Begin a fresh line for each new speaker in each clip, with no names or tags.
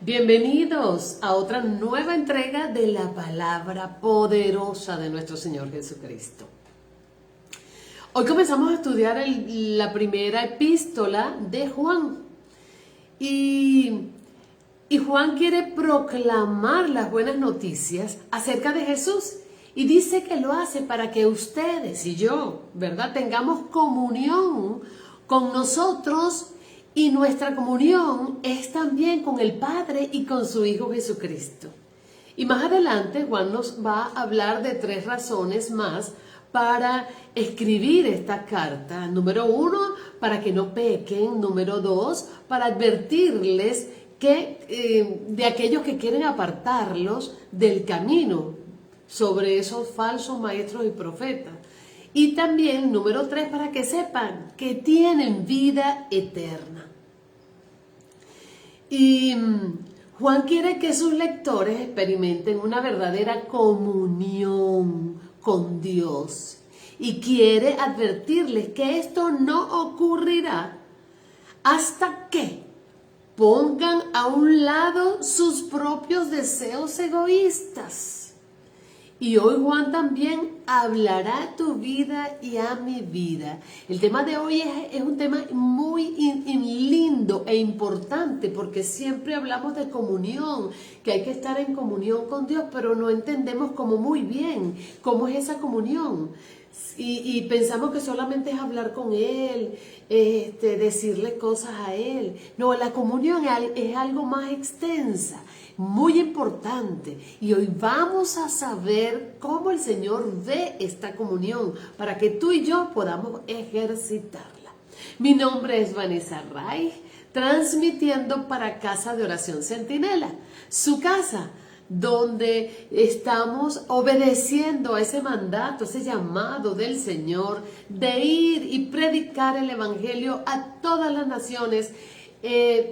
Bienvenidos a otra nueva entrega de la palabra poderosa de nuestro Señor Jesucristo. Hoy comenzamos a estudiar la primera epístola de Juan. Y Juan quiere proclamar las buenas noticias acerca de Jesús. Y dice que lo hace para que ustedes y yo, ¿verdad?, tengamos comunión con nosotros. Y nuestra comunión es también con el Padre y con su Hijo Jesucristo. Y más adelante Juan nos va a hablar de 3 razones más para escribir esta carta. Número 1, para que no pequen. Número 2, para advertirles de aquellos que quieren apartarlos del camino sobre esos falsos maestros y profetas. Y también, número 3, para que sepan que tienen vida eterna. Y Juan quiere que sus lectores experimenten una verdadera comunión con Dios. Y quiere advertirles que esto no ocurrirá hasta que pongan a un lado sus propios deseos egoístas. Y hoy Juan también hablará a tu vida y a mi vida. El tema de hoy es un tema muy lindo e importante, porque siempre hablamos de comunión, que hay que estar en comunión con Dios, pero no entendemos como muy bien cómo es esa comunión. Y pensamos que solamente es hablar con Él, decirle cosas a Él. No, la comunión es algo más extensa, muy importante. Y hoy vamos a saber cómo el Señor ve esta comunión para que tú y yo podamos ejercitarla. Mi nombre es Vanessa Reich, transmitiendo para Casa de Oración Centinela, su casa, donde estamos obedeciendo a ese mandato, ese llamado del Señor de ir y predicar el Evangelio a todas las naciones,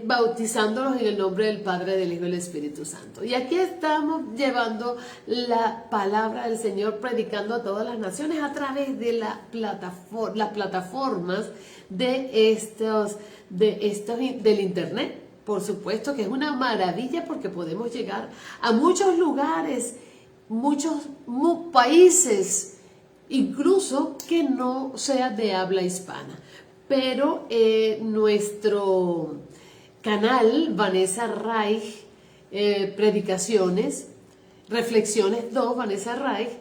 bautizándolos en el nombre del Padre, del Hijo y del Espíritu Santo. Y aquí estamos llevando la palabra del Señor, predicando a todas las naciones a través de las plataformas del Internet. Por supuesto que es una maravilla porque podemos llegar a muchos lugares, muchos países, incluso que no sea de habla hispana. Pero nuestro canal, Vanessa Reich, Predicaciones, Reflexiones 2, Vanessa Reich,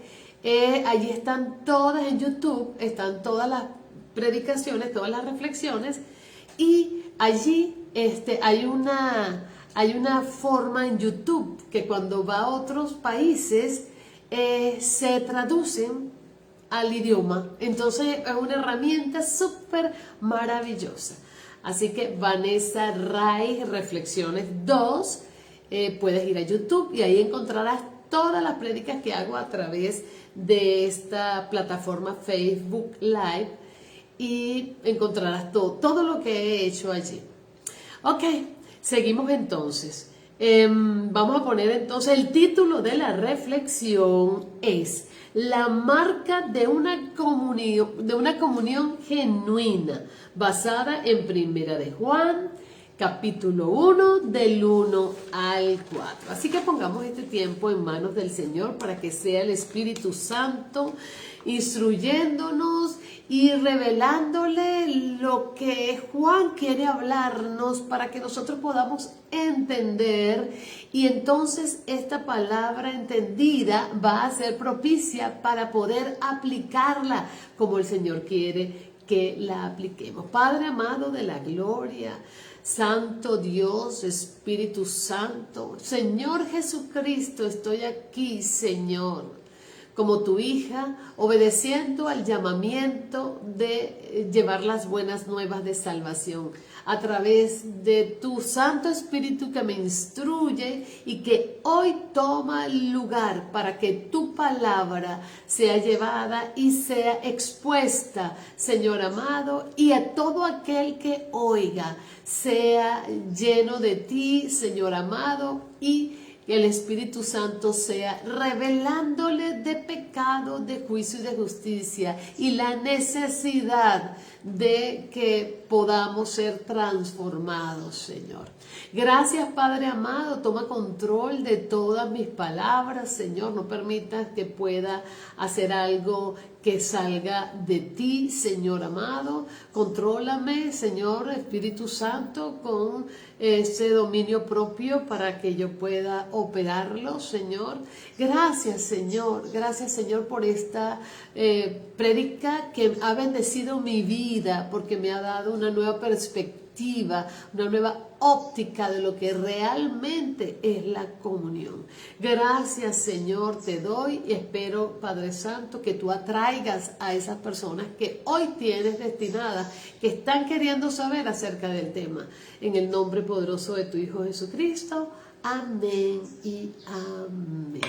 allí están todas en YouTube, están todas las predicaciones, todas las reflexiones, y allí hay una forma en YouTube que cuando va a otros países se traducen al idioma. Entonces es una herramienta súper maravillosa. Así que Vanessa Reich, Reflexiones 2, puedes ir a YouTube y ahí encontrarás todas las prédicas que hago a través de esta plataforma Facebook Live y encontrarás todo lo que he hecho allí. Ok, seguimos entonces. Vamos a poner entonces el título de la reflexión es la marca de una comunión genuina, basada en Primera de Juan, capítulo 1, del 1 al 4. Así que pongamos este tiempo en manos del Señor para que sea el Espíritu Santo instruyéndonos y revelándole lo que Juan quiere hablarnos para que nosotros podamos entender, y entonces esta palabra entendida va a ser propicia para poder aplicarla como el Señor quiere que la apliquemos. Padre amado de la gloria, Santo Dios, Espíritu Santo, Señor Jesucristo, estoy aquí, Señor, como tu hija, obedeciendo al llamamiento de llevar las buenas nuevas de salvación a través de tu Santo Espíritu que me instruye y que hoy toma lugar para que tu palabra sea llevada y sea expuesta, Señor amado, y a todo aquel que oiga sea lleno de ti, Señor amado, y que el Espíritu Santo sea revelándole de pecado, de juicio y de justicia y la necesidad de que podamos ser transformados, Señor. Gracias, Padre amado, toma control de todas mis palabras, Señor, no permitas que pueda hacer algo que salga de ti, Señor amado. Contrólame, Señor Espíritu Santo, con ese dominio propio para que yo pueda operarlo, Señor. Gracias, Señor, por esta prédica que ha bendecido mi vida, porque me ha dado una nueva perspectiva, una nueva óptica de lo que realmente es la comunión. Gracias, Señor, te doy y espero, Padre Santo, que tú atraigas a esas personas que hoy tienes destinadas, que están queriendo saber acerca del tema. En el nombre poderoso de tu Hijo Jesucristo. Amén y amén.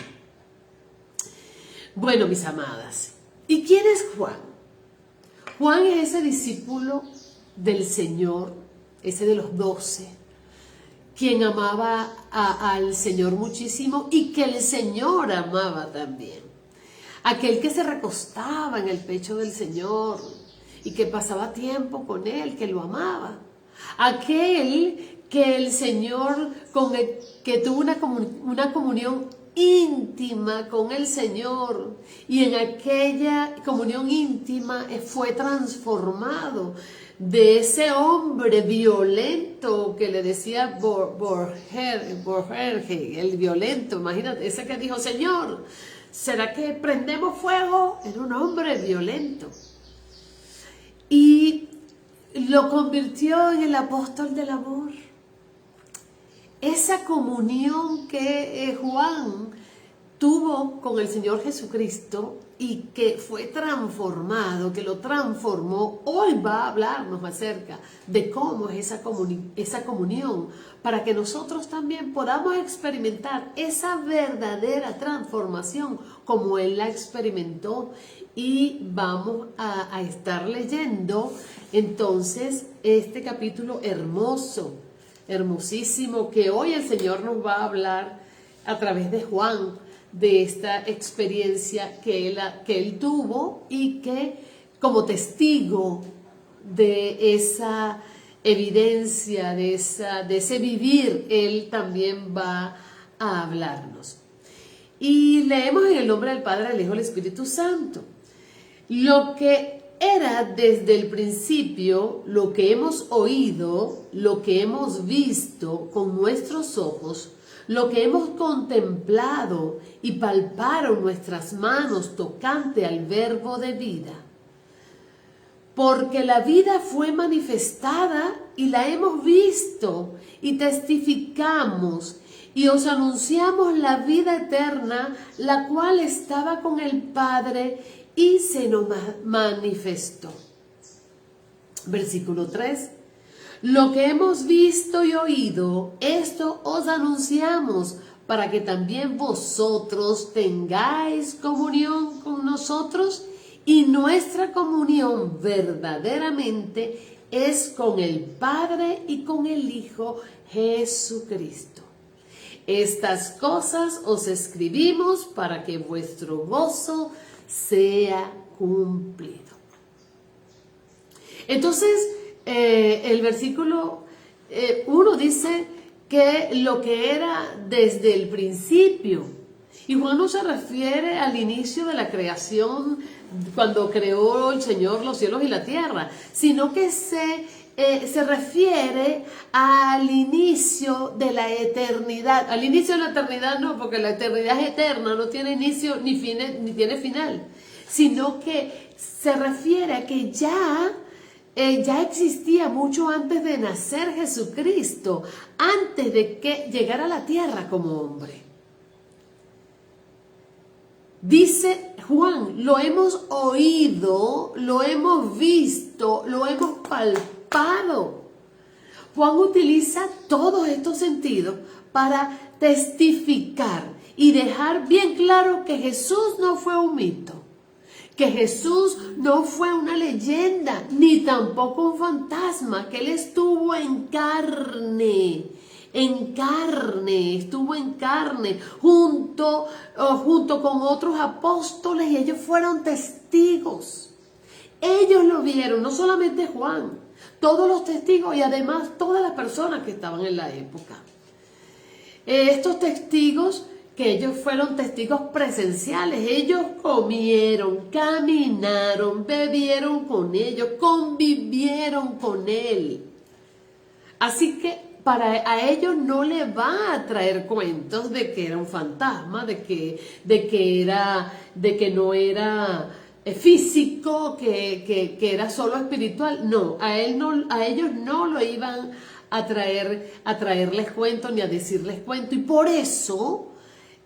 Bueno, mis amadas, ¿y quién es Juan? Juan es ese discípulo del Señor, ese de los 12, quien amaba al Señor muchísimo y que el Señor amaba también. Aquel que se recostaba en el pecho del Señor y que pasaba tiempo con Él, que lo amaba. Aquel que el Señor, que tuvo una comunión íntima con el Señor, y en aquella comunión íntima fue transformado de ese hombre violento que le decía Borgerge, el violento. Imagínate, ese que dijo: Señor, ¿será que prendemos fuego? Era un hombre violento, y lo convirtió en el apóstol del amor. Esa comunión que Juan tuvo con el Señor Jesucristo y que fue transformado, que lo transformó, hoy va a hablarnos acerca de cómo es esa comunión, para que nosotros también podamos experimentar esa verdadera transformación como Él la experimentó. Y vamos a estar leyendo entonces este capítulo hermoso, hermosísimo, que hoy el Señor nos va a hablar a través de Juan, de esta experiencia que él tuvo, y que como testigo de esa evidencia, de ese vivir, él también va a hablarnos. Y leemos en el nombre del Padre, del Hijo y del Espíritu Santo. Lo que era desde el principio, lo que hemos oído, lo que hemos visto con nuestros ojos, lo que hemos contemplado y palparon nuestras manos tocante al verbo de vida. Porque la vida fue manifestada y la hemos visto y testificamos y os anunciamos la vida eterna, la cual estaba con el Padre y se nos manifestó. Versículo 3. Lo que hemos visto y oído, esto os anunciamos, para que también vosotros tengáis comunión con nosotros, y nuestra comunión verdaderamente es con el Padre y con el Hijo Jesucristo. Estas cosas os escribimos para que vuestro gozo sea cumplido. Entonces, el versículo 1 dice que lo que era desde el principio, y Juan no se refiere al inicio de la creación, cuando creó el Señor los cielos y la tierra, sino que se refiere al inicio de la eternidad. Al inicio de la eternidad no, porque la eternidad es eterna, no tiene inicio ni tiene final, sino que se refiere a que ya existía mucho antes de nacer Jesucristo, antes de que llegara a la tierra como hombre. Dice Juan, lo hemos oído, lo hemos visto, lo hemos palpado. Juan utiliza todos estos sentidos para testificar y dejar bien claro que Jesús no fue un mito, que Jesús no fue una leyenda, ni tampoco un fantasma, que Él estuvo en carne, estuvo en carne, junto con otros apóstoles, y ellos fueron testigos. Ellos lo vieron, no solamente Juan, todos los testigos y además todas las personas que estaban en la época. Estos testigos, que ellos fueron testigos presenciales, ellos comieron, caminaron, bebieron con ellos, convivieron con él. Así que a ellos no les va a traer cuentos de que era un fantasma, de que no era físico, que era solo espiritual. No, a ellos no lo iban a traerles cuentos ni a decirles cuentos. Y por eso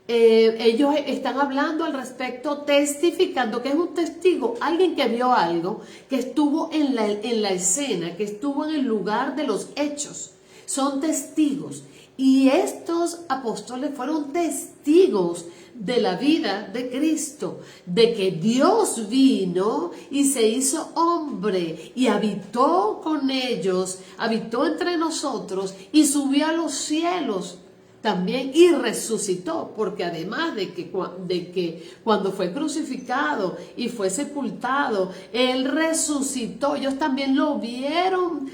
ellos están hablando al respecto, testificando. Que es un testigo? Alguien que vio algo, que estuvo en la escena, que estuvo en el lugar de los hechos. Son testigos. Y estos apóstoles fueron testigos de la vida de Cristo, de que Dios vino y se hizo hombre y habitó con ellos, habitó entre nosotros y subió a los cielos también y resucitó, porque además de que cuando fue crucificado y fue sepultado, Él resucitó. Ellos también lo vieron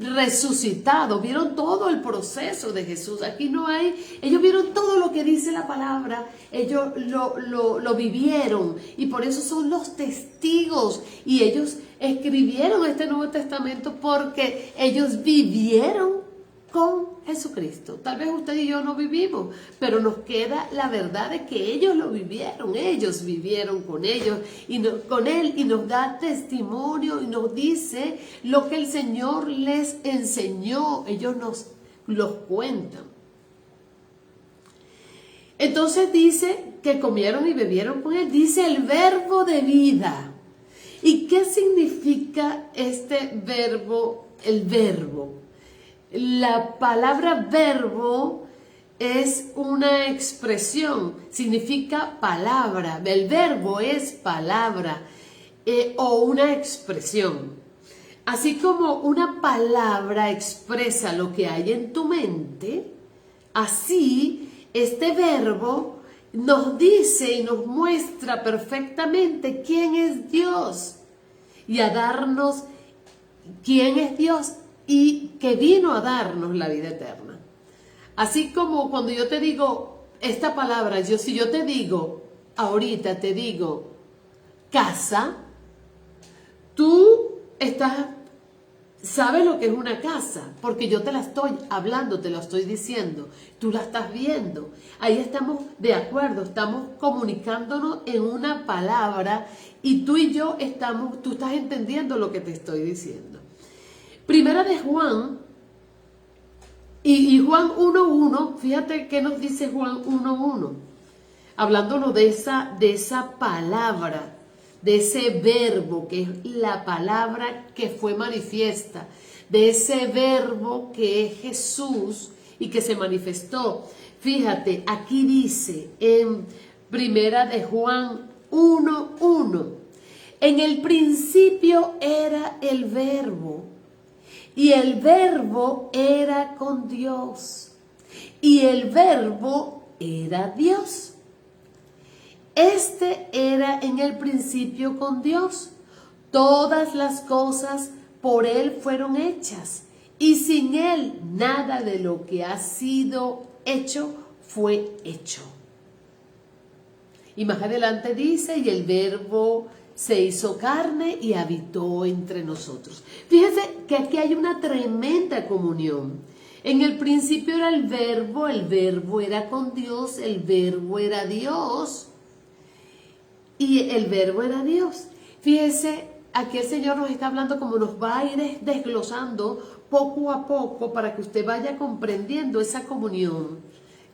resucitado, vieron todo el proceso de Jesús. Aquí no hay, ellos vieron todo lo que dice la palabra, ellos lo vivieron y por eso son los testigos. Y ellos escribieron este Nuevo Testamento porque ellos vivieron con Jesucristo. Tal vez usted y yo no vivimos, pero nos queda la verdad de que ellos lo vivieron, ellos vivieron con ellos con Él, y nos da testimonio y nos dice lo que el Señor les enseñó. Ellos nos los cuentan. Entonces dice que comieron y bebieron con Él. Dice el verbo de vida. ¿Y qué significa este verbo, el verbo? La palabra verbo es una expresión, significa palabra. El verbo es palabra o una expresión. Así como una palabra expresa lo que hay en tu mente, así este verbo nos dice y nos muestra perfectamente quién es Dios y a darnos quién es Dios y que vino a darnos la vida eterna. Así como cuando yo te digo esta palabra, si yo te digo, ahorita te digo casa, tú sabes lo que es una casa, porque yo te la estoy hablando, te lo estoy diciendo, tú la estás viendo. Ahí estamos de acuerdo, estamos comunicándonos en una palabra y tú y yo tú estás entendiendo lo que te estoy diciendo. Primera de Juan, y Juan 1.1, fíjate qué nos dice Juan 1.1, hablándonos de esa palabra, de ese verbo que es la palabra que fue manifiesta, de ese verbo que es Jesús y que se manifestó. Fíjate, aquí dice en Primera de Juan 1.1, en el principio era el verbo, y el verbo era con Dios, y el verbo era Dios. Este era en el principio con Dios. Todas las cosas por Él fueron hechas, y sin Él nada de lo que ha sido hecho fue hecho. Y más adelante dice, y el verbo se hizo carne y habitó entre nosotros. Fíjense que aquí hay una tremenda comunión. En el principio era el verbo era con Dios, el verbo era Dios y el verbo era Dios. Fíjense, aquí el Señor nos está hablando como nos va a ir desglosando poco a poco para que usted vaya comprendiendo esa comunión.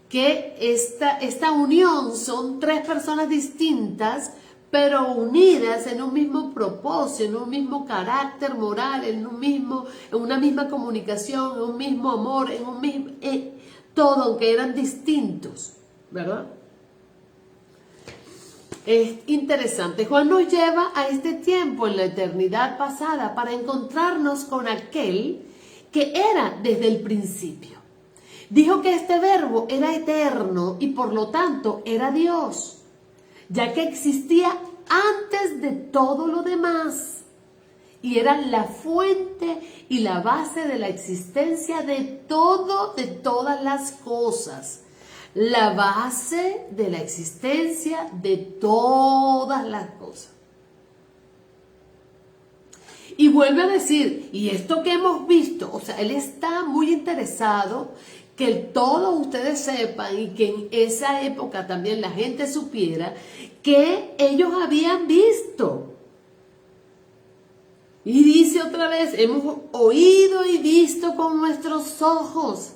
Que esta unión son tres personas distintas, pero unidas en un mismo propósito, en un mismo carácter moral, en una misma comunicación, en un mismo amor, todo, aunque eran distintos, ¿verdad? Es interesante. Juan nos lleva a este tiempo en la eternidad pasada para encontrarnos con aquel que era desde el principio. Dijo que este verbo era eterno y por lo tanto era Dios, ya que existía antes de todo lo demás. y era la fuente y la base de la existencia de todo, de todas las cosas. La base de la existencia de todas las cosas. Y vuelve a decir, y esto que hemos visto, o sea, él está muy interesado que todos ustedes sepan y que en esa época también la gente supiera que ellos habían visto. Y dice otra vez, hemos oído y visto con nuestros ojos.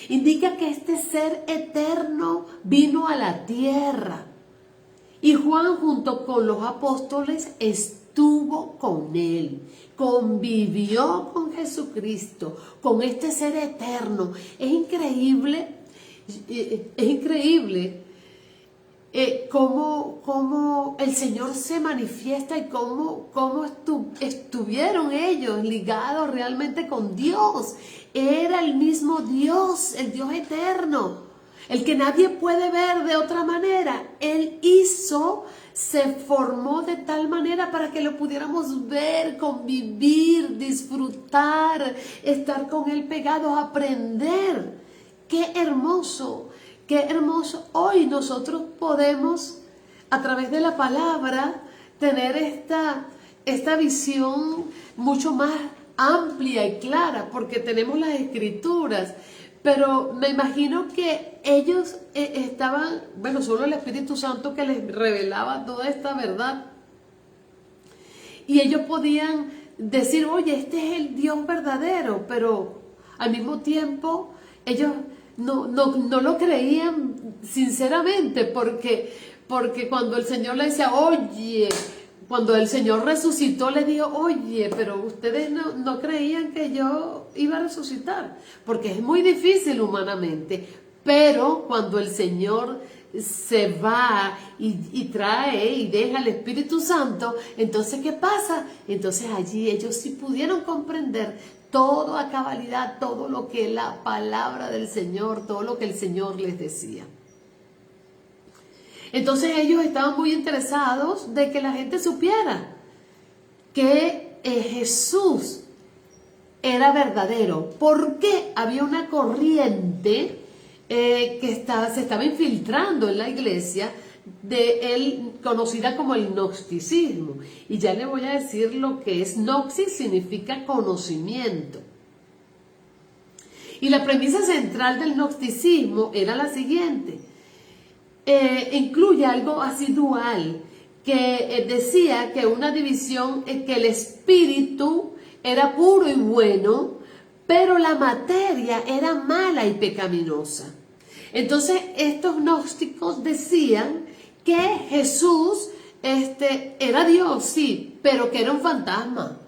Indica que este ser eterno vino a la tierra. Y Juan junto con los apóstoles estuvo con él, convivió con Jesucristo, con este ser eterno. Es increíble cómo el Señor se manifiesta y cómo estuvieron ellos ligados realmente con Dios. Era el mismo Dios, el Dios eterno, el que nadie puede ver de otra manera. Él se formó de tal manera para que lo pudiéramos ver, convivir, disfrutar, estar con Él pegados, aprender. ¡Qué hermoso! ¡Qué hermoso! Hoy nosotros podemos, a través de la palabra, tener esta visión mucho más amplia y clara, porque tenemos las escrituras. Pero me imagino que ellos estaban, bueno, solo el Espíritu Santo que les revelaba toda esta verdad. Y ellos podían decir, oye, este es el Dios verdadero, pero al mismo tiempo ellos no lo creían sinceramente, porque cuando el Señor le decía, oye, cuando el Señor resucitó, le dijo, oye, pero ustedes no creían que yo iba a resucitar, porque es muy difícil humanamente. Pero cuando el Señor se va y trae y deja el Espíritu Santo, entonces, ¿qué pasa? Entonces allí ellos sí pudieron comprender todo a cabalidad, todo lo que la palabra del Señor, todo lo que el Señor les decía. Entonces ellos estaban muy interesados de que la gente supiera que Jesús era verdadero, porque había una corriente que se estaba infiltrando en la iglesia conocida como el gnosticismo. Y ya le voy a decir lo que es. Gnosis significa conocimiento. Y la premisa central del gnosticismo era la siguiente. Incluye algo así dual, que decía que una división, que el espíritu era puro y bueno, pero la materia era mala y pecaminosa. Entonces estos gnósticos decían que Jesús era Dios, sí, pero que era un fantasma,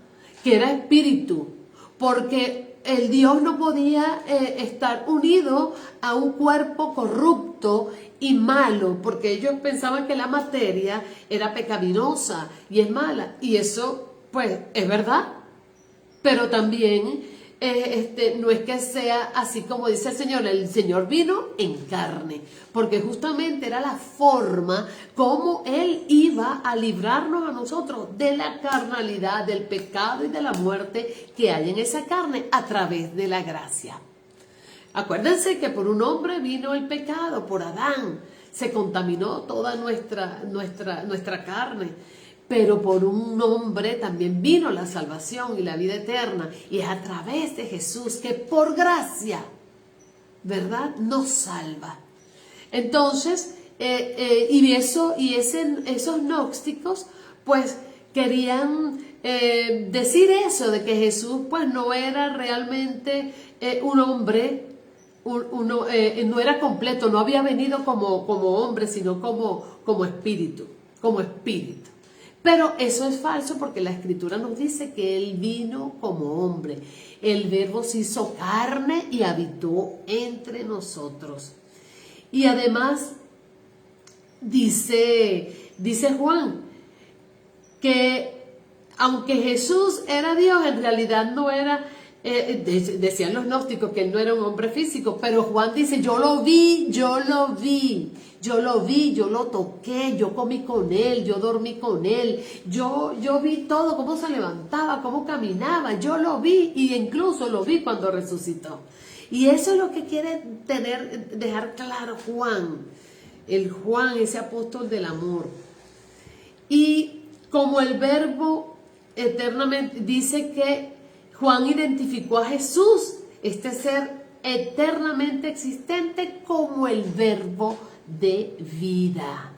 que era espíritu, porque el Dios no podía estar unido a un cuerpo corrupto y malo, porque ellos pensaban que la materia era pecaminosa y es mala, y eso pues es verdad, pero también no es que sea así como dice el Señor vino en carne, porque justamente era la forma como Él iba a librarnos a nosotros de la carnalidad, del pecado y de la muerte que hay en esa carne a través de la gracia. Acuérdense que por un hombre vino el pecado, por Adán se contaminó toda nuestra carne. Pero por un hombre también vino la salvación y la vida eterna. Y es a través de Jesús que por gracia, ¿verdad?, nos salva. Entonces, esos gnósticos, pues, querían decir eso, de que Jesús, pues, no era realmente un hombre, no era completo, no había venido como hombre, sino como espíritu, Pero eso es falso, porque la Escritura nos dice que Él vino como hombre. El Verbo se hizo carne y habitó entre nosotros. Y además dice Juan que aunque Jesús era Dios, en realidad no era Decían los gnósticos que él no era un hombre físico, pero Juan dice, yo lo vi, yo lo vi, yo lo vi, yo lo toqué, yo comí con él, yo dormí con él, yo vi todo, cómo se levantaba, cómo caminaba, yo lo vi y incluso lo vi cuando resucitó. Y eso es lo que quiere dejar claro Juan, ese apóstol del amor. Y como el verbo eternamente, dice que Juan identificó a Jesús, este ser eternamente existente, como el verbo de vida.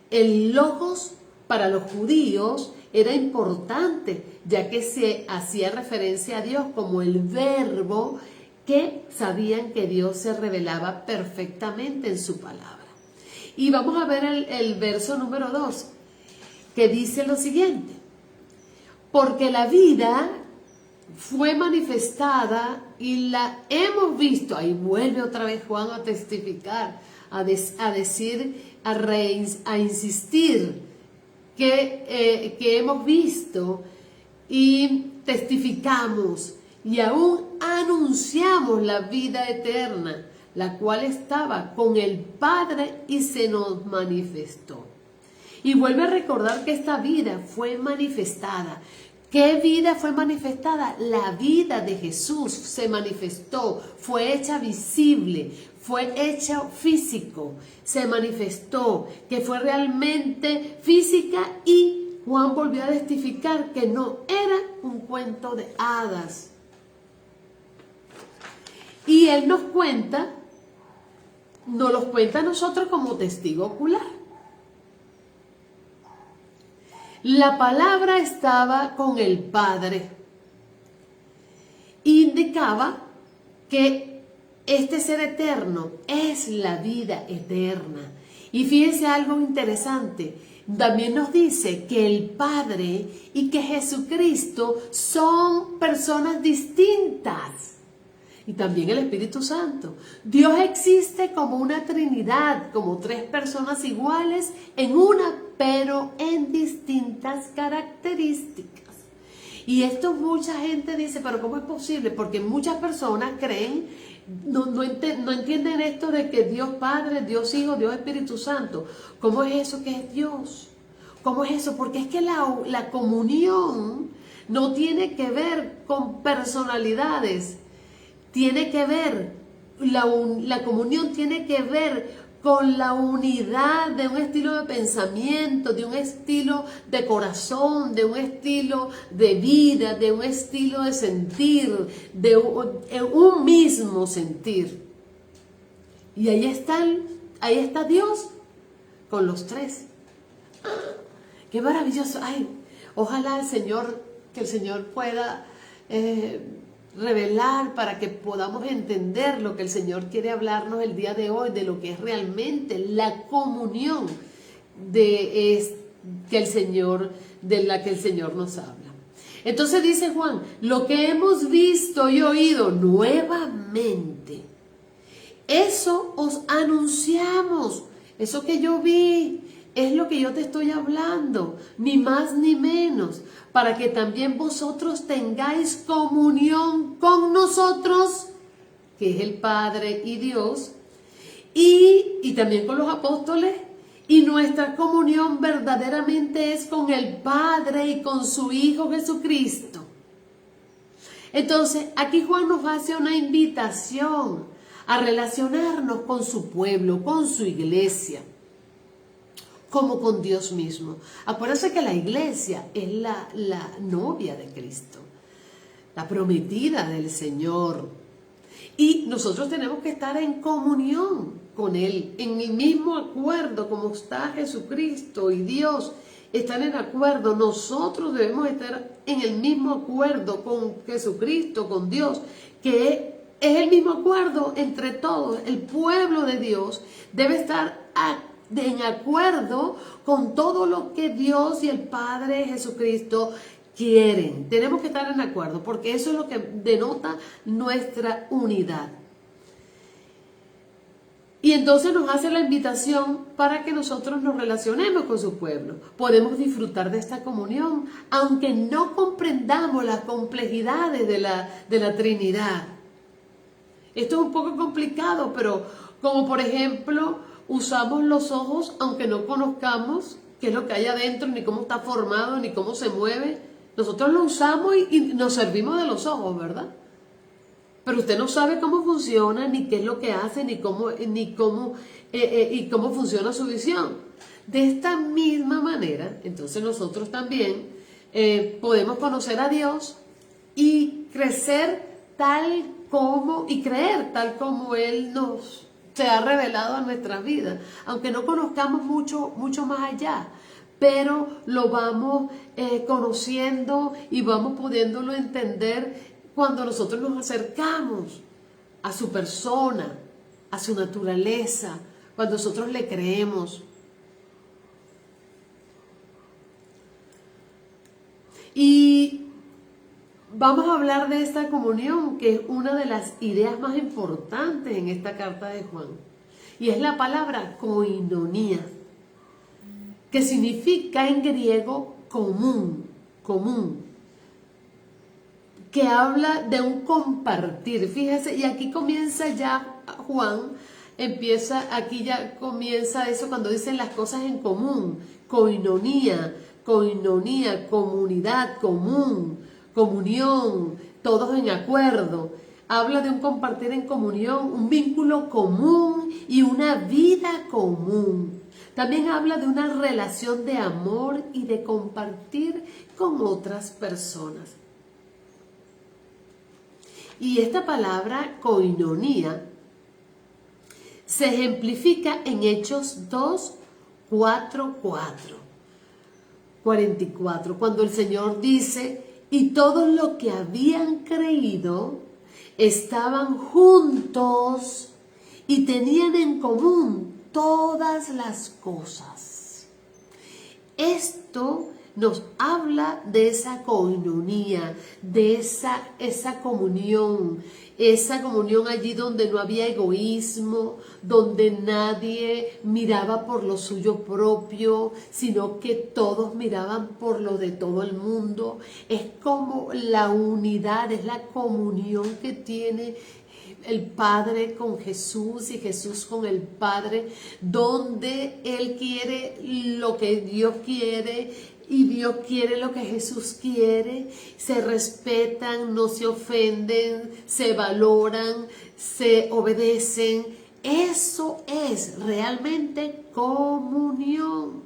El logos para los judíos era importante, ya que se hacía referencia a Dios como el verbo que sabían que Dios se revelaba perfectamente en su palabra. Y vamos a ver el verso número 2, que dice lo siguiente: porque la vida fue manifestada y la hemos visto. Ahí vuelve otra vez Juan a testificar, a decir, a insistir que hemos visto y testificamos y aún anunciamos la vida eterna, la cual estaba con el Padre y se nos manifestó. Y vuelve a recordar que esta vida fue manifestada. ¿Qué vida fue manifestada? La vida de Jesús se manifestó, fue hecha visible, fue hecha físico, se manifestó, que fue realmente física, y Juan volvió a testificar que no era un cuento de hadas. Y él nos los cuenta a nosotros como testigo ocular. La palabra estaba con el Padre. Indicaba que este ser eterno es la vida eterna. Y fíjense algo interesante. También nos dice que el Padre y que Jesucristo son personas distintas. Y también el Espíritu Santo. Dios existe como una Trinidad, como tres personas iguales en una, pero en distintas características. Y esto mucha gente dice, pero ¿cómo es posible? Porque muchas personas creen, no entienden esto de que Dios Padre, Dios Hijo, Dios Espíritu Santo. ¿Cómo es eso que es Dios? ¿Cómo es eso? Porque es que la comunión no tiene que ver con personalidades. Tiene que ver, la comunión tiene que ver con la unidad de un estilo de pensamiento, de un estilo de corazón, de un estilo de vida, de un estilo de sentir, de un mismo sentir. Y ahí está Dios con los tres. ¡Qué maravilloso! Ay, ojalá que el Señor pueda revelar para que podamos entender lo que el Señor quiere hablarnos el día de hoy, de lo que es realmente la comunión de la que el Señor nos habla. Entonces dice Juan, lo que hemos visto y oído nuevamente, eso os anunciamos, eso que yo vi, es lo que yo te estoy hablando, ni más ni menos, para que también vosotros tengáis comunión con nosotros, que es el Padre y Dios, y también con los apóstoles, y nuestra comunión verdaderamente es con el Padre y con su Hijo Jesucristo. Entonces, aquí Juan nos hace una invitación a relacionarnos con su pueblo, con su iglesia, como con Dios mismo. Acuérdense que la iglesia es la novia de Cristo, la prometida del Señor. Y nosotros tenemos que estar en comunión con Él, en el mismo acuerdo como está Jesucristo y Dios están en acuerdo. Nosotros debemos estar en el mismo acuerdo con Jesucristo, con Dios, que es el mismo acuerdo entre todos. El pueblo de Dios debe estar en acuerdo con todo lo que Dios y el Padre Jesucristo quieren. Tenemos que estar en acuerdo porque eso es lo que denota nuestra unidad. Y entonces nos hace la invitación para que nosotros nos relacionemos con su pueblo. Podemos disfrutar de esta comunión, aunque no comprendamos las complejidades de la Trinidad. Esto es un poco complicado, pero como por ejemplo, usamos los ojos, aunque no conozcamos qué es lo que hay adentro, ni cómo está formado, ni cómo se mueve. Nosotros lo usamos y nos servimos de los ojos, ¿verdad? Pero usted no sabe cómo funciona, ni qué es lo que hace, ni cómo funciona su visión. De esta misma manera, entonces nosotros también podemos conocer a Dios y crecer creer tal como Él se ha revelado a nuestras vidas, aunque no conozcamos mucho más allá, pero lo vamos conociendo y vamos pudiéndolo entender cuando nosotros nos acercamos a su persona, a su naturaleza, cuando nosotros le creemos. Y vamos a hablar de esta comunión, que es una de las ideas más importantes en esta carta de Juan. Y es la palabra koinonía, que significa en griego común, que habla de un compartir. Fíjese, y aquí comienza ya Juan, aquí ya comienza eso cuando dicen las cosas en común, koinonía, comunidad, comunión, todos en acuerdo. Habla de un compartir en comunión, un vínculo común y una vida común. También habla de una relación de amor y de compartir con otras personas. Y esta palabra koinonía se ejemplifica en Hechos 2, 44, cuando el Señor dice: y todos los que habían creído estaban juntos y tenían en común todas las cosas. Esto nos habla de esa koinonía, de esa comunión allí donde no había egoísmo, donde nadie miraba por lo suyo propio, sino que todos miraban por lo de todo el mundo. Es como la unidad, es la comunión que tiene el Padre con Jesús y Jesús con el Padre, donde Él quiere lo que Dios quiere y Dios quiere lo que Jesús quiere. Se respetan, no se ofenden, se valoran, se obedecen. Eso es realmente comunión.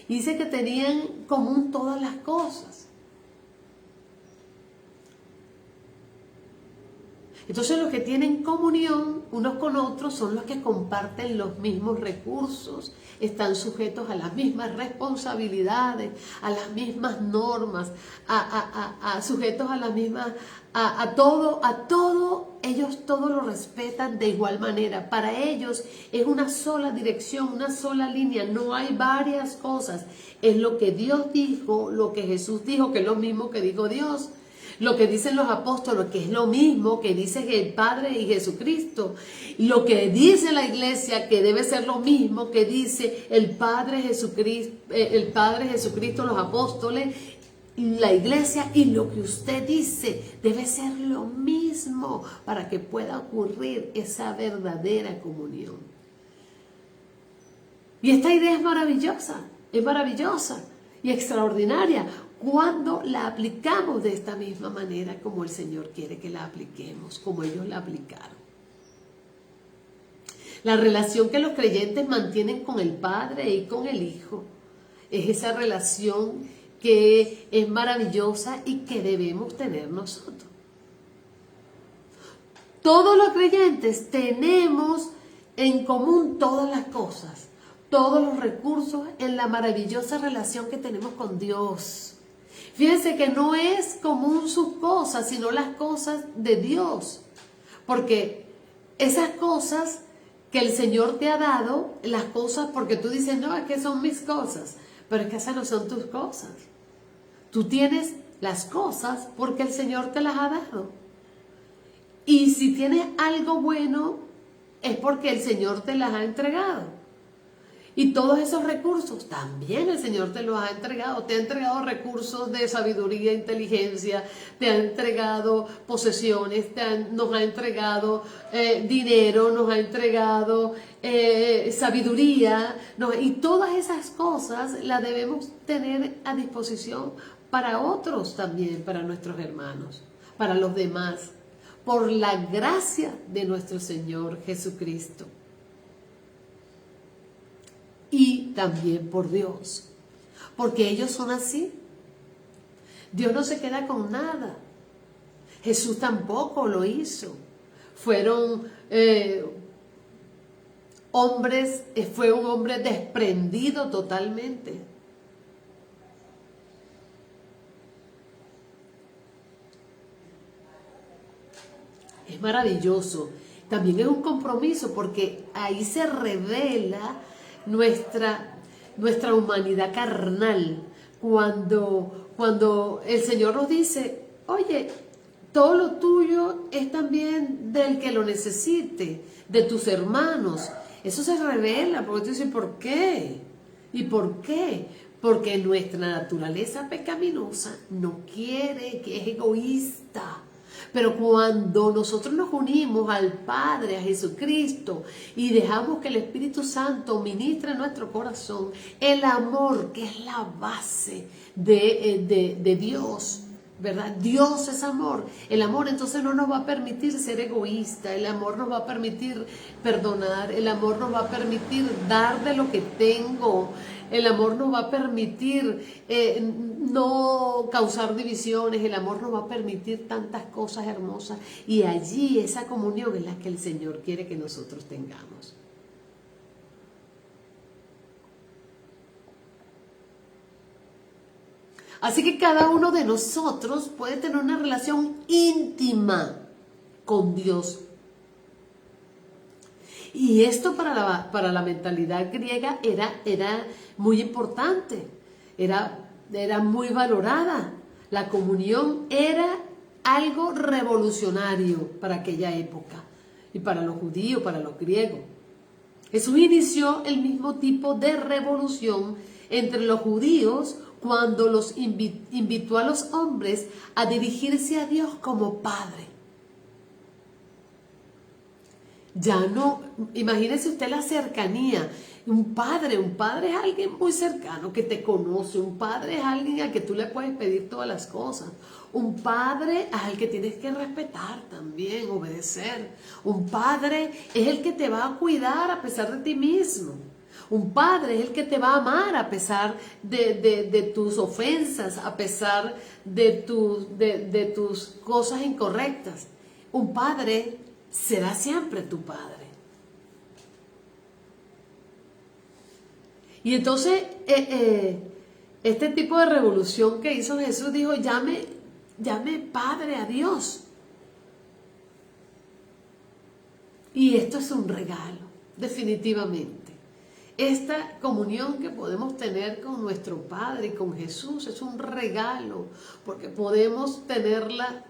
Dice que tenían en común todas las cosas. Entonces los que tienen comunión unos con otros son los que comparten los mismos recursos, están sujetos a las mismas responsabilidades, a las mismas normas, sujetos a las mismas, a todo, ellos todo lo respetan de igual manera. Para ellos es una sola dirección, una sola línea, no hay varias cosas. Es lo que Dios dijo, lo que Jesús dijo, que es lo mismo que dijo Dios. Lo que dicen los apóstoles, que es lo mismo que dice el Padre y Jesucristo. Lo que dice la iglesia, que debe ser lo mismo que dice el Padre Jesucristo, los apóstoles, la iglesia, y lo que usted dice debe ser lo mismo para que pueda ocurrir esa verdadera comunión. Y esta idea es maravillosa y extraordinaria cuando la aplicamos de esta misma manera como el Señor quiere que la apliquemos, como ellos la aplicaron. La relación que los creyentes mantienen con el Padre y con el Hijo es esa relación que es maravillosa y que debemos tener nosotros. Todos los creyentes tenemos en común todas las cosas, todos los recursos en la maravillosa relación que tenemos con Dios. Fíjense que no es común sus cosas, sino las cosas de Dios. Porque esas cosas que el Señor te ha dado, las cosas, porque tú dices, no, es que son mis cosas, pero es que esas no son tus cosas. Tú tienes las cosas porque el Señor te las ha dado. Y si tienes algo bueno, es porque el Señor te las ha entregado. Y todos esos recursos también el Señor te los ha entregado. Te ha entregado recursos de sabiduría, inteligencia, te ha entregado posesiones, nos ha entregado dinero, nos ha entregado sabiduría. Y todas esas cosas las debemos tener a disposición para otros también, para nuestros hermanos, para los demás, por la gracia de nuestro Señor Jesucristo. Y también por Dios, porque ellos son así. Dios no se queda con nada. Jesús tampoco lo hizo. Fueron hombres, fue un hombre desprendido totalmente. Es maravilloso. También es un compromiso porque ahí se revela nuestra humanidad carnal, cuando el Señor nos dice, oye, todo lo tuyo es también del que lo necesite, de tus hermanos. Eso se revela, porque tú dices, ¿por qué? ¿Y por qué? Porque nuestra naturaleza pecaminosa no quiere, que es egoísta. Pero cuando nosotros nos unimos al Padre, a Jesucristo, y dejamos que el Espíritu Santo ministre en nuestro corazón, el amor, que es la base de Dios, ¿verdad? Dios es amor. El amor entonces no nos va a permitir ser egoísta, el amor nos va a permitir perdonar, el amor nos va a permitir dar de lo que tengo, el amor nos va a permitir no causar divisiones, el amor nos va a permitir tantas cosas hermosas, y allí esa comunión es la que el Señor quiere que nosotros tengamos. Así que cada uno de nosotros puede tener una relación íntima con Dios. Y esto para la mentalidad griega era muy importante, era muy valorada. La comunión era algo revolucionario para aquella época, y para los judíos, para los griegos. Jesús inició el mismo tipo de revolución entre los judíos cuando los invitó a los hombres a dirigirse a Dios como Padre. Ya no, imagínese usted la cercanía. Un padre es alguien muy cercano que te conoce. Un padre es alguien al que tú le puedes pedir todas las cosas. Un padre es al que tienes que respetar también, obedecer. Un padre es el que te va a cuidar a pesar de ti mismo. Un padre es el que te va a amar a pesar de tus ofensas, a pesar de tus cosas incorrectas. Un padre será siempre tu padre. Y entonces, este tipo de revolución que hizo Jesús, dijo, llame Padre a Dios. Y esto es un regalo, definitivamente. Esta comunión que podemos tener con nuestro Padre y con Jesús es un regalo, porque podemos tenerla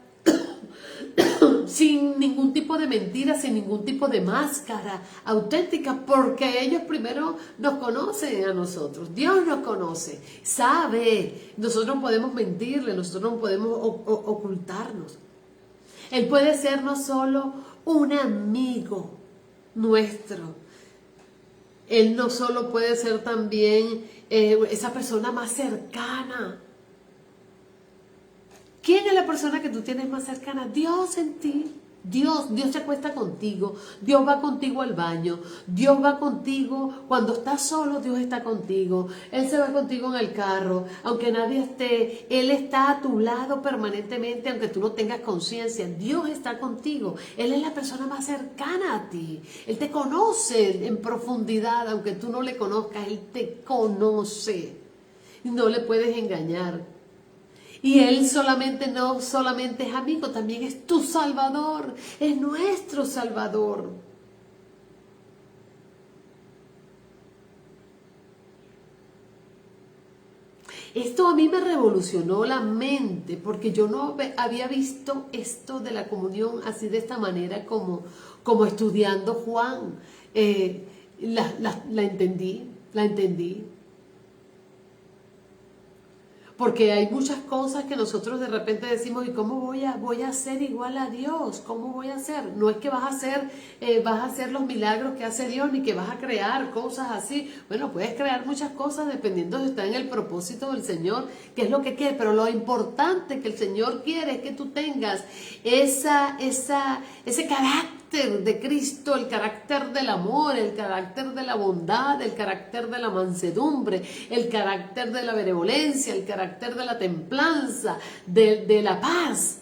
sin ningún tipo de mentira, sin ningún tipo de máscara, auténtica, porque ellos primero nos conocen a nosotros. Dios nos conoce, sabe. Nosotros no podemos mentirle, nosotros no podemos ocultarnos. Él puede ser no solo un amigo nuestro, Él no solo puede ser también esa persona más cercana. ¿Quién es la persona que tú tienes más cercana? Dios en ti. Dios se acuesta contigo. Dios va contigo al baño. Dios va contigo cuando estás solo. Dios está contigo. Él se va contigo en el carro, aunque nadie esté. Él está a tu lado permanentemente, aunque tú no tengas conciencia. Dios está contigo. Él es la persona más cercana a ti. Él te conoce en profundidad, aunque tú no le conozcas. Él te conoce. No le puedes engañar. Y Él no solamente es amigo, también es tu Salvador, es nuestro Salvador. Esto a mí me revolucionó la mente, porque yo no había visto esto de la comunión así de esta manera como estudiando Juan. La entendí, la entendí. Porque hay muchas cosas que nosotros de repente decimos, ¿y cómo voy a ser igual a Dios? ¿Cómo voy a ser? No es que vas a hacer los milagros que hace Dios, ni que vas a crear cosas así. Bueno, puedes crear muchas cosas dependiendo de estar en el propósito del Señor, que es lo que quiere. Pero lo importante que el Señor quiere es que tú tengas ese carácter de Cristo, el carácter del amor, el carácter de la bondad, el carácter de la mansedumbre, el carácter de la benevolencia, el carácter de la templanza, de la paz.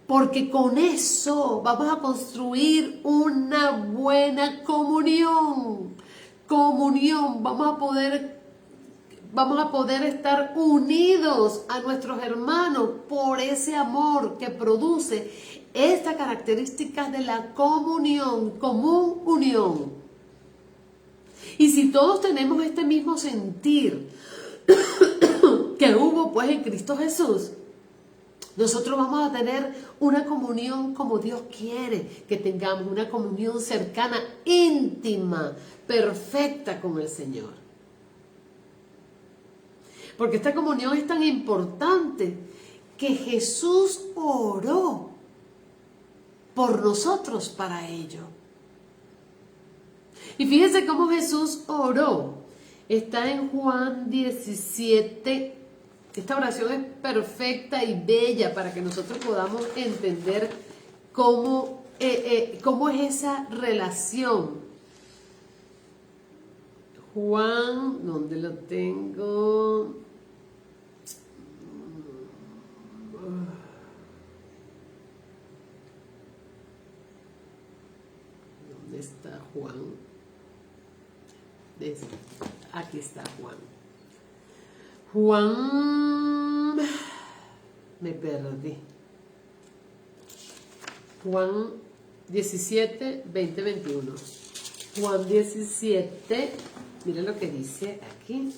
Porque con eso vamos a construir una buena comunión. Vamos a poder estar unidos a nuestros hermanos por ese amor que produce esta característica de la comunión, común unión. Y si todos tenemos este mismo sentir que hubo pues en Cristo Jesús, nosotros vamos a tener una comunión como Dios quiere que tengamos, una comunión cercana, íntima, perfecta con el Señor. Porque esta comunión es tan importante que Jesús oró por nosotros para ello. Y fíjense cómo Jesús oró. Está en Juan 17. Esta oración es perfecta y bella para que nosotros podamos entender cómo es esa relación. Juan, ¿dónde lo tengo? ¿Dónde está Juan? Aquí está Juan. Juan, me perdí. Juan 17, 20, 21. Juan 17, miren lo que dice aquí.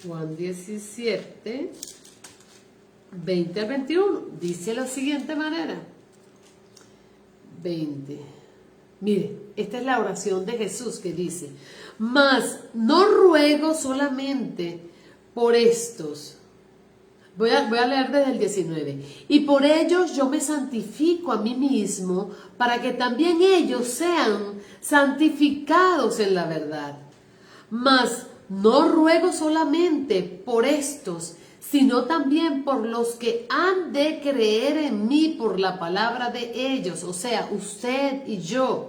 Juan 17, 20 al 21. Dice de la siguiente manera. 20. Mire, esta es la oración de Jesús que dice: mas no ruego solamente por estos. Voy a leer desde el 19. Y por ellos yo me santifico a mí mismo, para que también ellos sean santificados en la verdad. Mas no ruego solamente por estos, sino también por los que han de creer en mí por la palabra de ellos, o sea, usted y yo,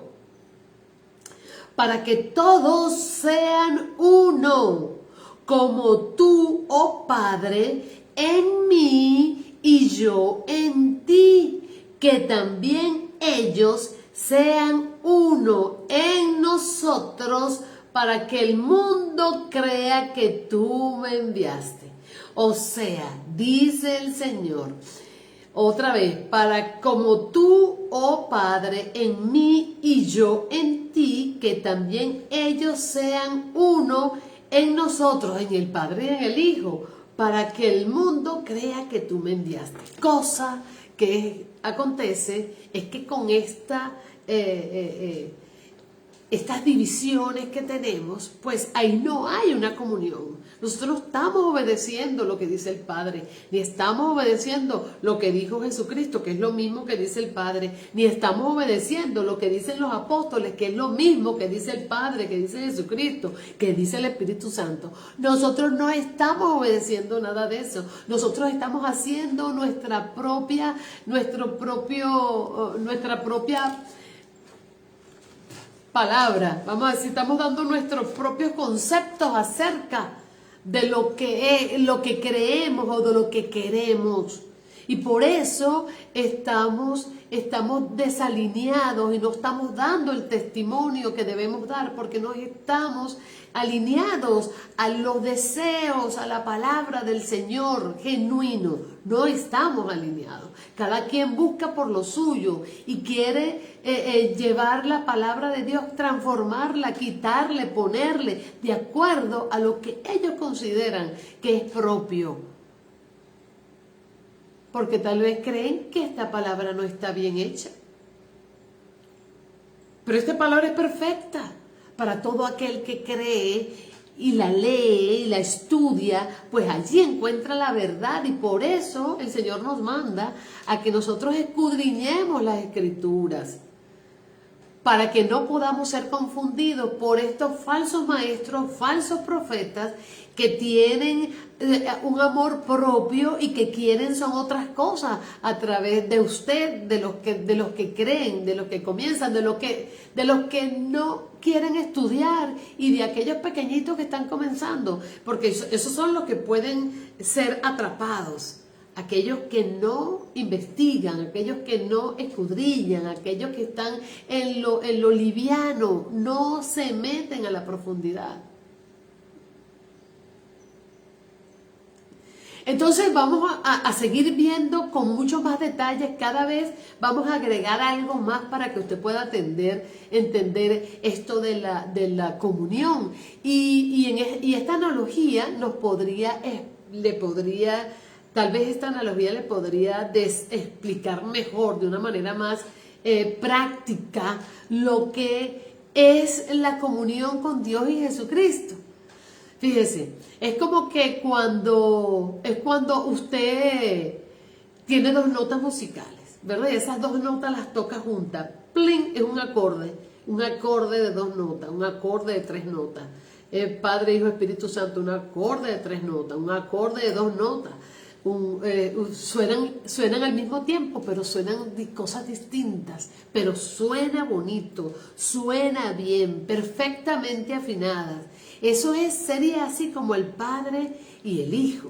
para que todos sean uno, como tú, oh Padre, en mí y yo en ti, que también ellos sean uno en nosotros, para que el mundo crea que tú me enviaste. O sea, dice el Señor, otra vez, para como tú, oh Padre, en mí y yo en ti, que también ellos sean uno en nosotros, en el Padre y en el Hijo, para que el mundo crea que tú me enviaste. Cosa que acontece es que con estas divisiones que tenemos, pues ahí no hay una comunión. Nosotros no estamos obedeciendo lo que dice el Padre, ni estamos obedeciendo lo que dijo Jesucristo, que es lo mismo que dice el Padre, ni estamos obedeciendo lo que dicen los apóstoles, que es lo mismo que dice el Padre, que dice Jesucristo, que dice el Espíritu Santo. Nosotros no estamos obedeciendo nada de eso. Nosotros estamos haciendo nuestra propia palabra, vamos a decir, estamos dando nuestros propios conceptos acerca de lo que creemos o de lo que queremos. Y por eso estamos desalineados y no estamos dando el testimonio que debemos dar, porque no estamos alineados a los deseos, a la palabra del Señor genuino. no estamos alineados. Cada quien busca por lo suyo y quiere llevar la palabra de Dios, transformarla, quitarle, ponerle de acuerdo a lo que ellos consideran que es propio. Porque tal vez creen que esta palabra no está bien hecha. Pero esta palabra es perfecta para todo aquel que cree y la lee y la estudia, pues allí encuentra la verdad, y por eso el Señor nos manda a que nosotros escudriñemos las Escrituras, para que no podamos ser confundidos por estos falsos maestros, falsos profetas, que tienen un amor propio y que quieren son otras cosas a través de usted, de los que creen, de los que comienzan, de los que no quieren estudiar, y de aquellos pequeñitos que están comenzando, porque esos son los que pueden ser atrapados. Aquellos que no investigan, aquellos que no escudriñan, aquellos que están en lo liviano, no se meten a la profundidad. Entonces vamos a seguir viendo con muchos más detalles. Cada vez vamos a agregar algo más para que usted pueda entender esto de la comunión. Y esta analogía tal vez esta analogía le podría explicar mejor, de una manera más práctica, lo que es la comunión con Dios y Jesucristo. Fíjese, es como que cuando usted tiene dos notas musicales, ¿verdad? Y esas dos notas las toca juntas. ¡Plin! Es un acorde de dos notas, un acorde de tres notas. Padre, Hijo, Espíritu Santo, un acorde de tres notas, un acorde de dos notas. Suenan al mismo tiempo, pero suenan de cosas distintas, pero suena bonito, suena bien, perfectamente afinadas. Eso sería así como el Padre y el Hijo,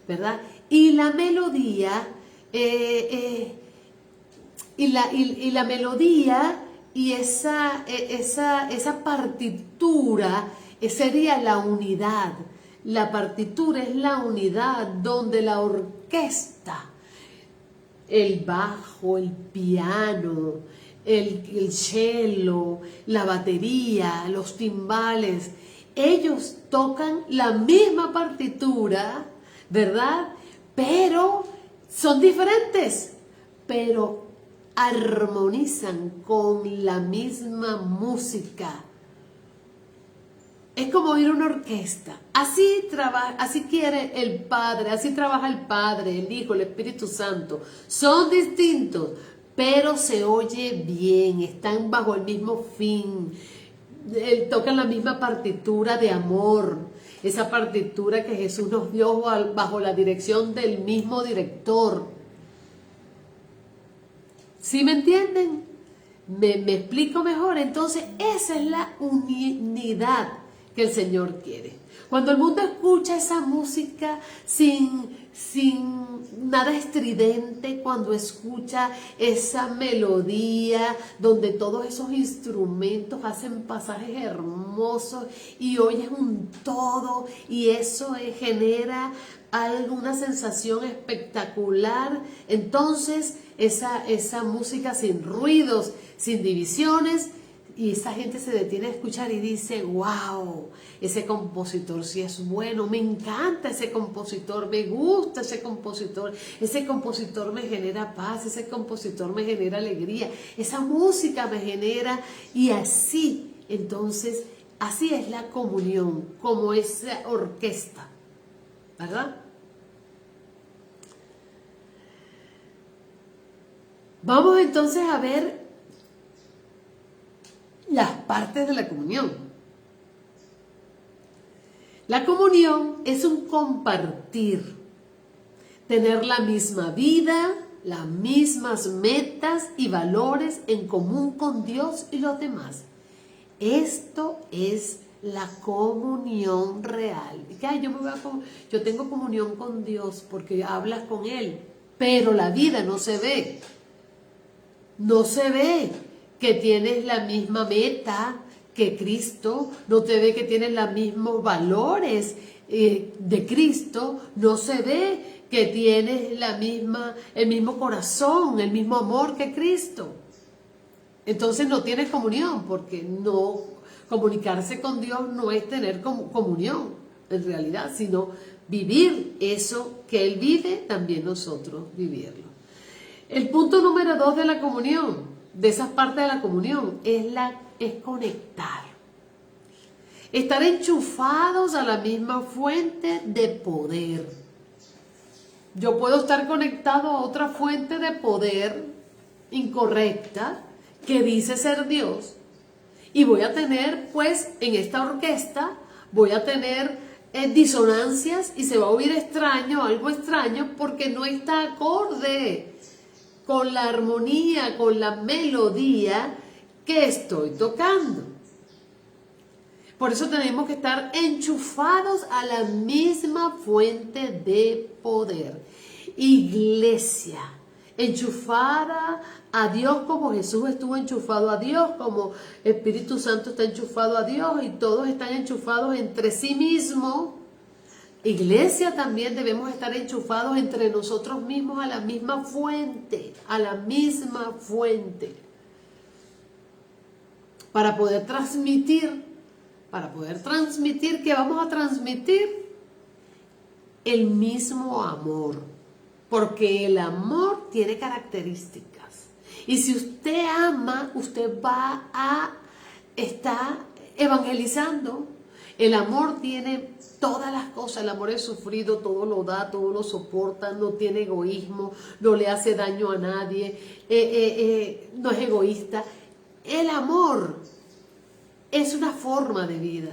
¿verdad? Y la melodía, la melodía y esa partitura sería la unidad. La partitura es la unidad donde la orquesta, el bajo, el piano, el cello, la batería, los timbales, ellos tocan la misma partitura, ¿verdad? Pero son diferentes, pero armonizan con la misma música. Es como oír una orquesta. Así quiere el Padre, así trabaja el Padre, el Hijo, el Espíritu Santo. Son distintos, pero se oye bien, están bajo el mismo fin. Tocan la misma partitura de amor, esa partitura que Jesús nos dio bajo la dirección del mismo director. ¿Sí me entienden? ¿Me explico mejor? Entonces, esa es la unidad que el Señor quiere. Cuando el mundo escucha esa música sin nada estridente, cuando escucha esa melodía donde todos esos instrumentos hacen pasajes hermosos y oyes un todo, y eso genera alguna sensación espectacular, entonces esa música sin ruidos, sin divisiones, y esa gente se detiene a escuchar y dice, wow, ese compositor sí es bueno, me encanta ese compositor, me gusta ese compositor me genera paz, ese compositor me genera alegría, esa música me genera, y así, entonces, así es la comunión, como esa orquesta, ¿verdad? Vamos entonces a ver las partes de la comunión. La comunión es un compartir, tener la misma vida, las mismas metas y valores en común con Dios y los demás. Esto es la comunión real. Yo tengo comunión con Dios porque hablas con Él, pero la vida no se ve. No se ve que tienes la misma meta que Cristo, no te ve que tienes los mismos valores de Cristo, no se ve que tienes el mismo corazón, el mismo amor que Cristo. Entonces no tienes comunión, porque no comunicarse con Dios no es tener comunión en realidad, sino vivir eso que Él vive, también nosotros vivirlo. El punto número 2 de la comunión, de esas partes de la comunión, es conectar. Estar enchufados a la misma fuente de poder. Yo puedo estar conectado a otra fuente de poder incorrecta que dice ser Dios, y voy a tener, pues, en esta orquesta, voy a tener disonancias y se va a oír extraño, algo extraño, porque no está acorde con la armonía, con la melodía que estoy tocando. Por eso tenemos que estar enchufados a la misma fuente de poder. Iglesia, enchufada a Dios como Jesús estuvo enchufado a Dios, como Espíritu Santo está enchufado a Dios, y todos están enchufados entre sí mismos. Iglesia, también debemos estar enchufados entre nosotros mismos a la misma fuente, para poder transmitir, ¿qué vamos a transmitir? El mismo amor, porque el amor tiene características. Y si usted ama, usted va a estar evangelizando. El amor tiene todas las cosas. El amor es sufrido, todo lo da, todo lo soporta, no tiene egoísmo, no le hace daño a nadie, no es egoísta. El amor es una forma de vida.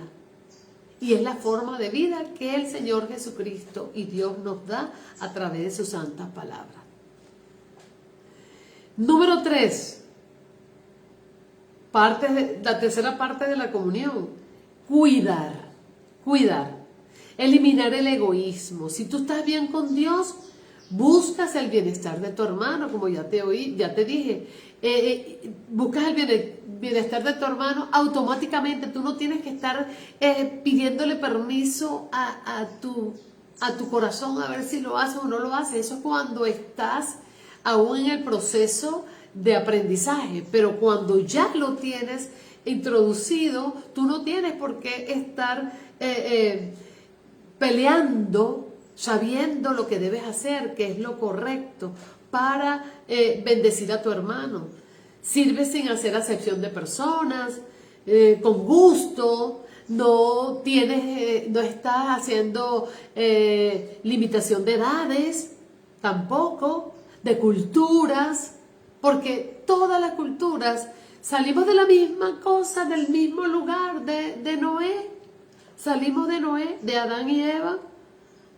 Y es la forma de vida que el Señor Jesucristo y Dios nos da a través de sus santas palabras. Número 3, la tercera parte de la comunión, cuidar, eliminar el egoísmo. Si tú estás bien con Dios, buscas el bienestar de tu hermano, como ya te dije, buscas el bienestar de tu hermano, automáticamente tú no tienes que estar pidiéndole permiso a tu corazón a ver si lo haces o no lo haces. Eso es cuando estás aún en el proceso de aprendizaje, pero cuando ya lo tienes introducido, tú no tienes por qué estar peleando, sabiendo lo que debes hacer, que es lo correcto para bendecir a tu hermano. Sirve sin hacer acepción de personas, con gusto. No estás haciendo limitación de edades, tampoco de culturas, porque todas las culturas salimos de la misma cosa, del mismo lugar de Noé. Salimos de Noé, de Adán y Eva,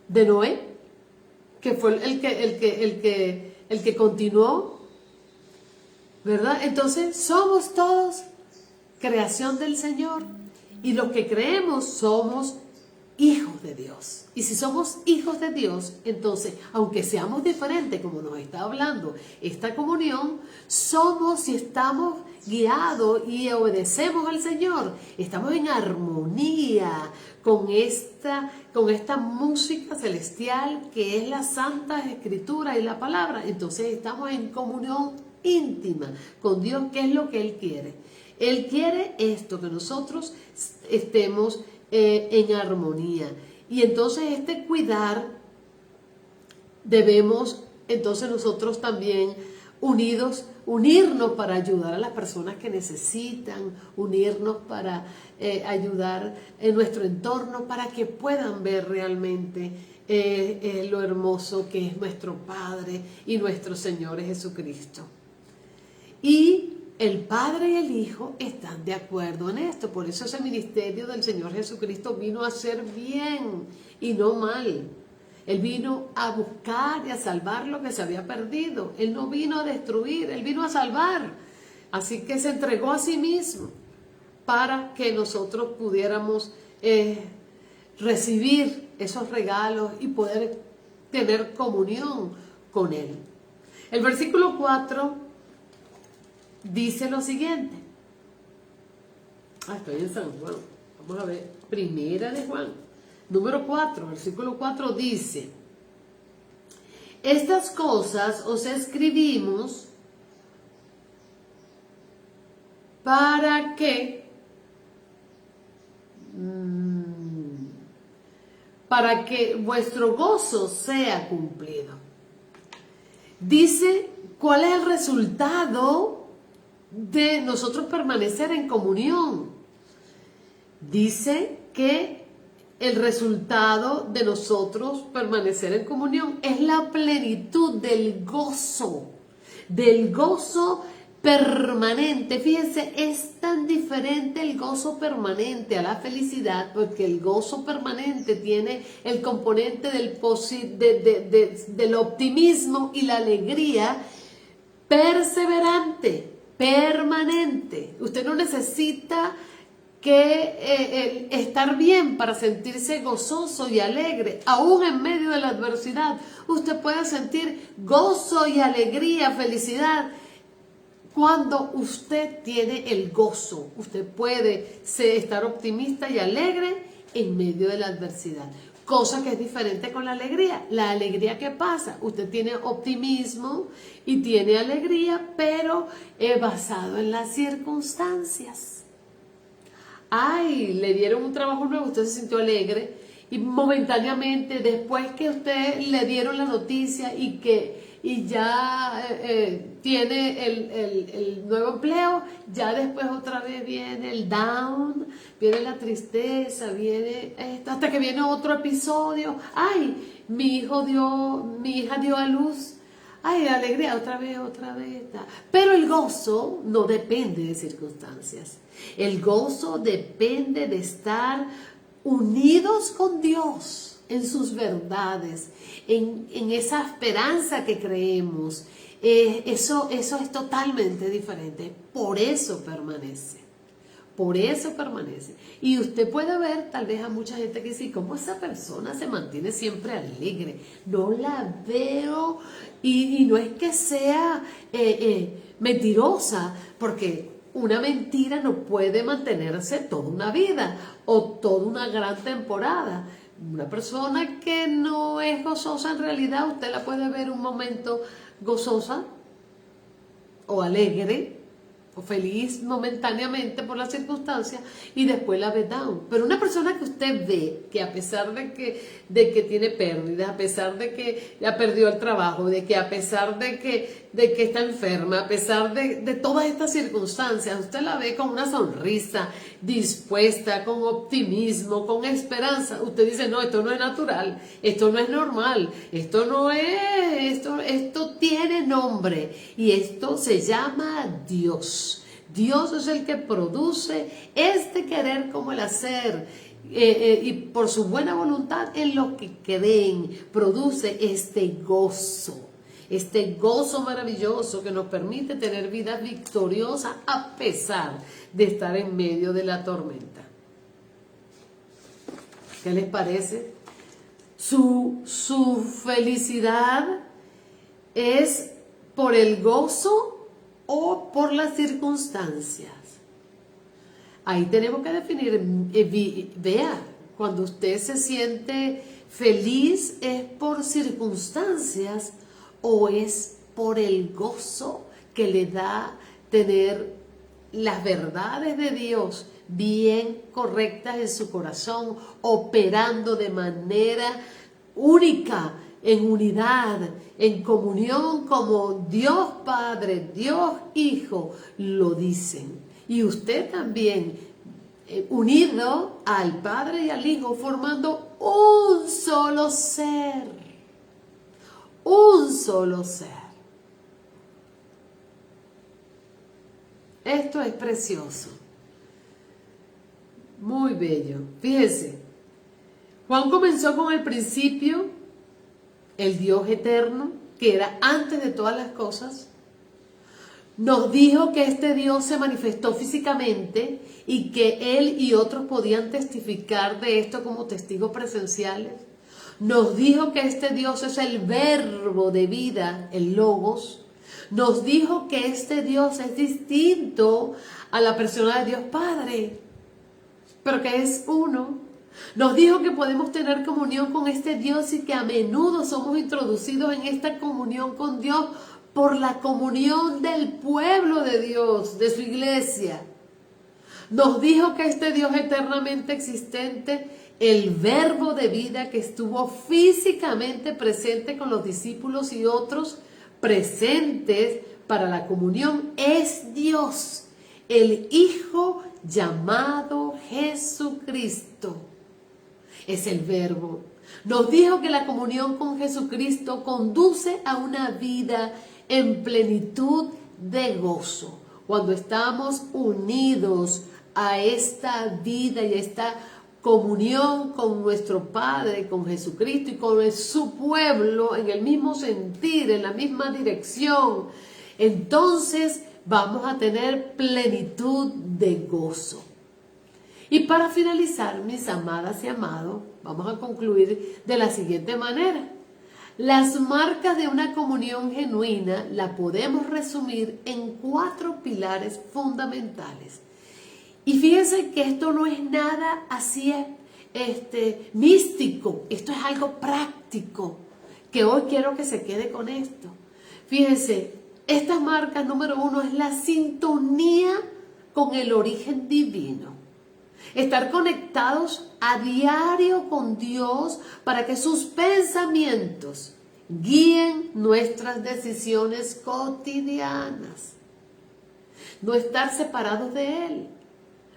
de Noé, que fue el que continuó, ¿verdad? Entonces somos todos creación del Señor, y los que creemos somos hijos de Dios. Y si somos hijos de Dios, entonces, aunque seamos diferentes, como nos está hablando esta comunión, somos, si estamos guiados y obedecemos al Señor, estamos en armonía con esta música celestial que es la Santa Escritura y la palabra. Entonces estamos en comunión íntima con Dios, que es lo que Él quiere. Él quiere esto, que nosotros estemos en armonía. Y entonces cuidar, debemos entonces nosotros también unirnos para ayudar a las personas que necesitan, unirnos para ayudar en nuestro entorno, para que puedan ver realmente lo hermoso que es nuestro Padre y nuestro Señor Jesucristo. Y el Padre y el Hijo están de acuerdo en esto. Por eso ese ministerio del Señor Jesucristo vino a hacer bien y no mal. Él vino a buscar y a salvar lo que se había perdido. Él no vino a destruir, Él vino a salvar. Así que se entregó a sí mismo para que nosotros pudiéramos recibir esos regalos y poder tener comunión con Él. El versículo 4 dice lo siguiente. Estoy en San Juan. Vamos a ver. Primera de Juan. Número 4, versículo 4 dice: estas cosas os escribimos para que vuestro gozo sea cumplido. Dice, ¿cuál es el resultado de nosotros permanecer en comunión? Dice que el resultado de nosotros permanecer en comunión es la plenitud del gozo permanente. Fíjense, es tan diferente el gozo permanente a la felicidad, porque el gozo permanente tiene el componente del optimismo y la alegría perseverante, permanente. Usted no necesita que estar bien para sentirse gozoso y alegre. Aún en medio de la adversidad, usted puede sentir gozo y alegría, felicidad. Cuando usted tiene el gozo, usted puede estar optimista y alegre en medio de la adversidad. Cosa que es diferente con la alegría. La alegría, ¿qué pasa? Usted tiene optimismo y tiene alegría, pero es basado en las circunstancias. Ay, le dieron un trabajo nuevo, usted se sintió alegre y momentáneamente después que usted le dieron la noticia y ya tiene el nuevo empleo, ya después otra vez viene el down, viene la tristeza, viene esto, hasta que viene otro episodio. Ay, mi hija dio a luz. Ay, alegría, otra vez. Pero el gozo no depende de circunstancias. El gozo depende de estar unidos con Dios en sus verdades, en esa esperanza que creemos. Eso es totalmente diferente. Por eso permanece. Y usted puede ver tal vez a mucha gente que dice, ¿cómo esa persona se mantiene siempre alegre? No la veo, y no es que sea mentirosa, porque una mentira no puede mantenerse toda una vida o toda una gran temporada. Una persona que no es gozosa, en realidad usted la puede ver un momento gozosa o alegre o feliz momentáneamente por las circunstancias y después la ve down. Pero una persona que usted ve que a pesar de que tiene pérdidas, a pesar de que ya perdió el trabajo, de que a pesar de que está enferma, a pesar de todas estas circunstancias, usted la ve con una sonrisa, dispuesta, con optimismo, con esperanza. Usted dice, no, esto no es natural, esto no es normal, esto tiene nombre y esto se llama Dios. Dios es el que produce este querer como el hacer, y por su buena voluntad en los que creen, produce este gozo maravilloso que nos permite tener vida victoriosa a pesar de estar en medio de la tormenta. ¿Qué les parece? Su felicidad es por el gozo o por las circunstancias. Ahí tenemos que definir, vea, cuando usted se siente feliz, ¿es por circunstancias o es por el gozo que le da tener las verdades de Dios bien correctas en su corazón, operando de manera única, en unidad, en comunión, como Dios Padre, Dios Hijo lo dicen? Y usted también, unido al Padre y al Hijo, formando un solo ser. Un solo ser. Esto es precioso. Muy bello. Fíjense, Juan comenzó con el principio, el Dios eterno, que era antes de todas las cosas. Nos dijo que este Dios se manifestó físicamente y que Él y otros podían testificar de esto como testigos presenciales. Nos dijo que este Dios es el verbo de vida, el Logos. Nos dijo que este Dios es distinto a la persona de Dios Padre, pero que es uno. Nos dijo que podemos tener comunión con este Dios y que a menudo somos introducidos en esta comunión con Dios por la comunión del pueblo de Dios, de su iglesia. Nos dijo que este Dios eternamente existente, el verbo de vida que estuvo físicamente presente con los discípulos y otros presentes para la comunión, es Dios, el Hijo llamado Jesucristo. Es el verbo. Nos dijo que la comunión con Jesucristo conduce a una vida en plenitud de gozo. Cuando estamos unidos a esta vida y a esta comunión con nuestro Padre, con Jesucristo y con su pueblo en el mismo sentir, en la misma dirección, entonces vamos a tener plenitud de gozo. Y para finalizar, mis amadas y amados, vamos a concluir de la siguiente manera. Las marcas de una comunión genuina la podemos resumir en 4 pilares fundamentales. Y fíjense que esto no es nada así místico, esto es algo práctico, que hoy quiero que se quede con esto. Fíjense, estas marcas, número 1, es la sintonía con el origen divino. Estar conectados a diario con Dios para que sus pensamientos guíen nuestras decisiones cotidianas. No estar separados de Él,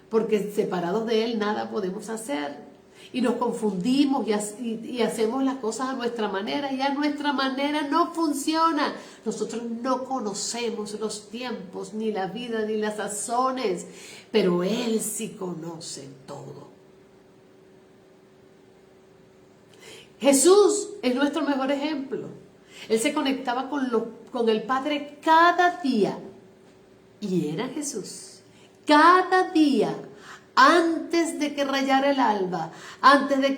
porque separados de Él nada podemos hacer. Y nos confundimos y hacemos las cosas a nuestra manera, y a nuestra manera no funciona. Nosotros no conocemos los tiempos, ni la vida, ni las sazones, pero Él sí conoce todo. Jesús es nuestro mejor ejemplo. Él se conectaba con el Padre cada día, y era Jesús. Cada día, antes de que rayara el alba, antes de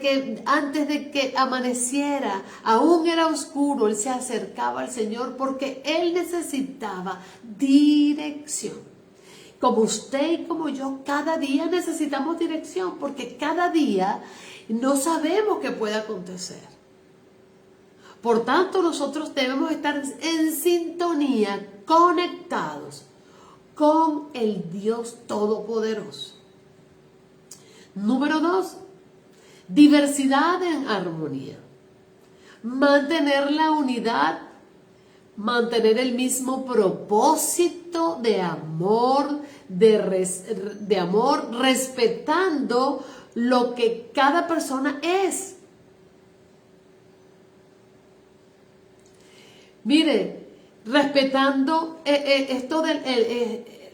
que amaneciera, aún era oscuro, Él se acercaba al Señor porque Él necesitaba dirección. Como usted y como yo, cada día necesitamos dirección, porque cada día no sabemos qué puede acontecer. Por tanto, nosotros debemos estar en sintonía, conectados con el Dios Todopoderoso. Número 2, diversidad en armonía. Mantener la unidad, mantener el mismo propósito de amor, de amor, respetando lo que cada persona es. Mire, respetando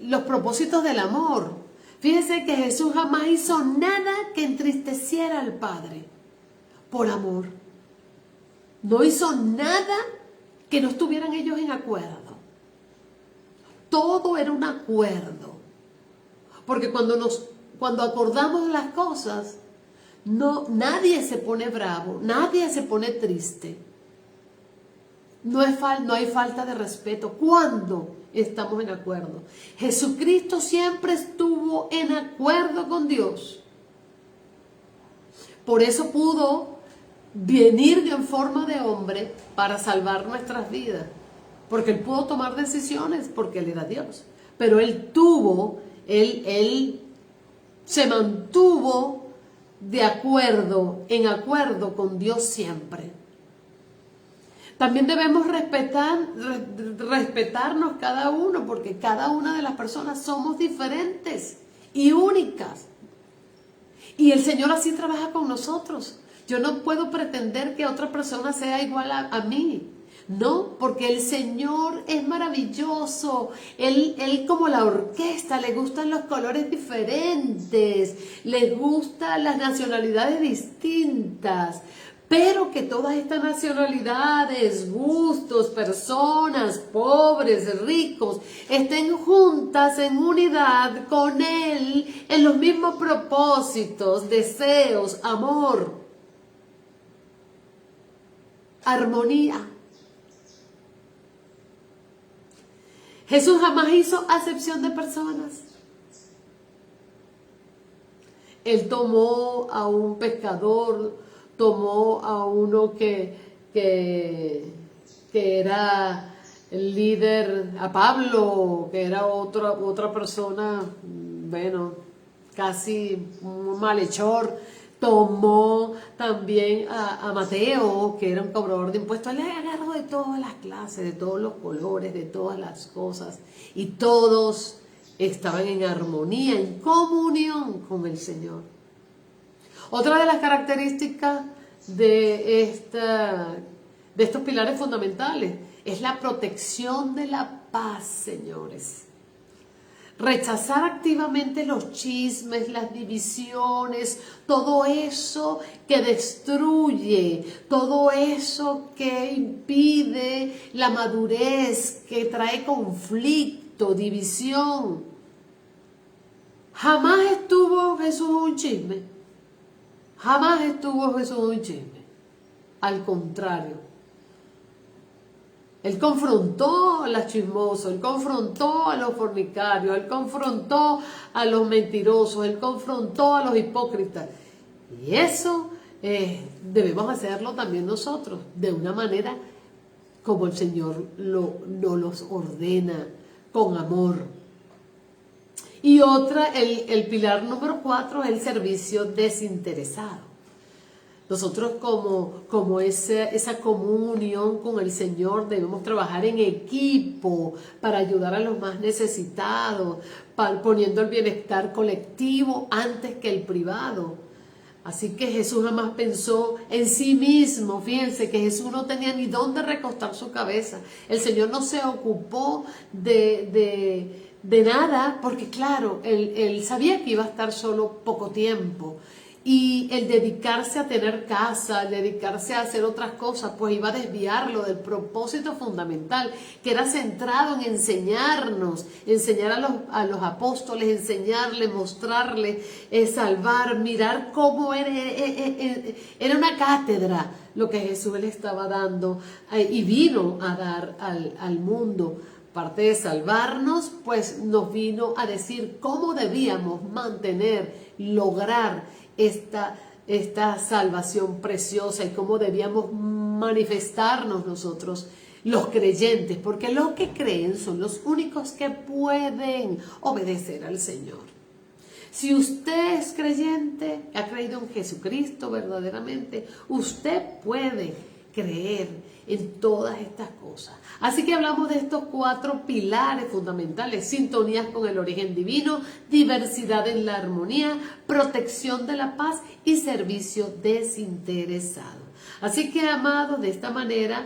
los propósitos del amor. Fíjense que Jesús jamás hizo nada que entristeciera al Padre por amor. No hizo nada que no estuvieran ellos en acuerdo. Todo era un acuerdo. Porque cuando acordamos las cosas, nadie se pone bravo, nadie se pone triste. No hay falta de respeto cuando estamos en acuerdo. Jesucristo siempre estuvo en acuerdo con Dios. Por eso pudo venir en forma de hombre para salvar nuestras vidas. Porque Él pudo tomar decisiones porque Él era Dios. Pero Él se mantuvo en acuerdo con Dios siempre. También debemos respetarnos cada uno, porque cada una de las personas somos diferentes y únicas. Y el Señor así trabaja con nosotros. Yo no puedo pretender que otra persona sea igual a mí. No, porque el Señor es maravilloso. Él como la orquesta, le gustan los colores diferentes, le gustan las nacionalidades distintas. Pero que todas estas nacionalidades, gustos, personas, pobres, ricos, estén juntas en unidad con Él, en los mismos propósitos, deseos, amor, armonía. Jesús jamás hizo acepción de personas. Él tomó a un pescador, tomó a uno que era el líder, a Pablo, que era otra persona, bueno, casi un malhechor. Tomó también a Mateo, que era un cobrador de impuestos. Él le agarró de todas las clases, de todos los colores, de todas las cosas. Y todos estaban en armonía, en comunión con el Señor. Otra de las características de estos pilares fundamentales es la protección de la paz, señores. Rechazar activamente los chismes, las divisiones, todo eso que destruye, todo eso que impide la madurez, que trae conflicto, división. Jamás estuvo Jesús un chisme. Jamás estuvo Jesús un chisme. Al contrario. Él confrontó a los chismosos, Él confrontó a los fornicarios, Él confrontó a los mentirosos, Él confrontó a los hipócritas. Y eso debemos hacerlo también nosotros, de una manera como el Señor nos los ordena, con amor. Y el pilar número 4 es el servicio desinteresado. Nosotros como esa comunión con el Señor debemos trabajar en equipo para ayudar a los más necesitados, poniendo el bienestar colectivo antes que el privado. Así que Jesús jamás pensó en sí mismo. Fíjense que Jesús no tenía ni dónde recostar su cabeza. El Señor no se ocupó de nada porque claro, él sabía que iba a estar solo poco tiempo. Y el dedicarse a tener casa, el dedicarse a hacer otras cosas, pues iba a desviarlo del propósito fundamental, que era centrado en enseñarnos, enseñar a los apóstoles, enseñarles, mostrarles, salvar, mirar cómo era una cátedra lo que Jesús le estaba dando y vino a dar al mundo. Aparte de salvarnos, pues nos vino a decir cómo debíamos mantener, lograr esta salvación preciosa y cómo debíamos manifestarnos nosotros, los creyentes, porque los que creen son los únicos que pueden obedecer al Señor. Si usted es creyente, ha creído en Jesucristo verdaderamente, usted puede creer en todas estas cosas. Así que hablamos de estos 4 pilares fundamentales: sintonías con el origen divino, diversidad en la armonía, protección de la paz y servicio desinteresado. Así que, amados, de esta manera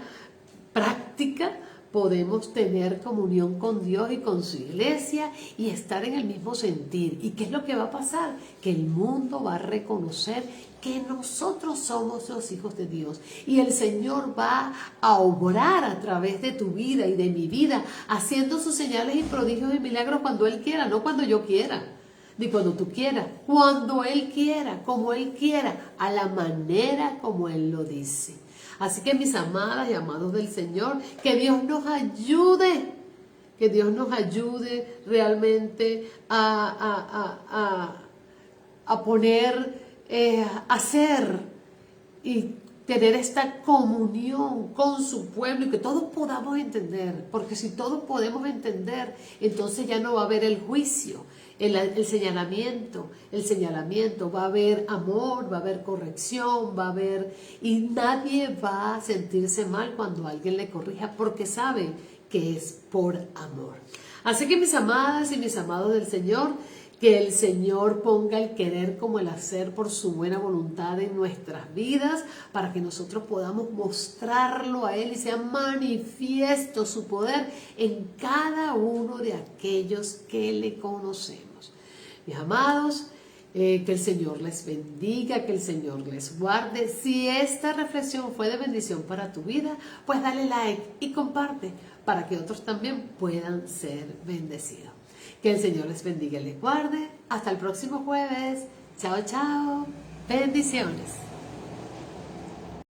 práctica podemos tener comunión con Dios y con su iglesia y estar en el mismo sentir. ¿Y qué es lo que va a pasar? Que el mundo va a reconocer que nosotros somos los hijos de Dios y el Señor va a obrar a través de tu vida y de mi vida, haciendo sus señales y prodigios y milagros cuando Él quiera, no cuando yo quiera, ni cuando tú quieras, cuando Él quiera, como Él quiera, a la manera como Él lo dice. Así que, mis amadas y amados del Señor, que Dios nos ayude, realmente a poner, hacer y tener esta comunión con su pueblo y que todos podamos entender, porque si todos podemos entender, entonces ya no va a haber el juicio, el señalamiento, va a haber amor, va a haber corrección, y nadie va a sentirse mal cuando alguien le corrija, porque sabe que es por amor. Así que, mis amadas y mis amados del Señor, que el Señor ponga el querer como el hacer por su buena voluntad en nuestras vidas, para que nosotros podamos mostrarlo a Él y sea manifiesto su poder en cada uno de aquellos que le conocemos. Mis amados, que el Señor les bendiga, que el Señor les guarde. Si esta reflexión fue de bendición para tu vida, pues dale like y comparte para que otros también puedan ser bendecidos. Que el Señor les bendiga y les guarde. Hasta el próximo jueves. Chao, chao. Bendiciones.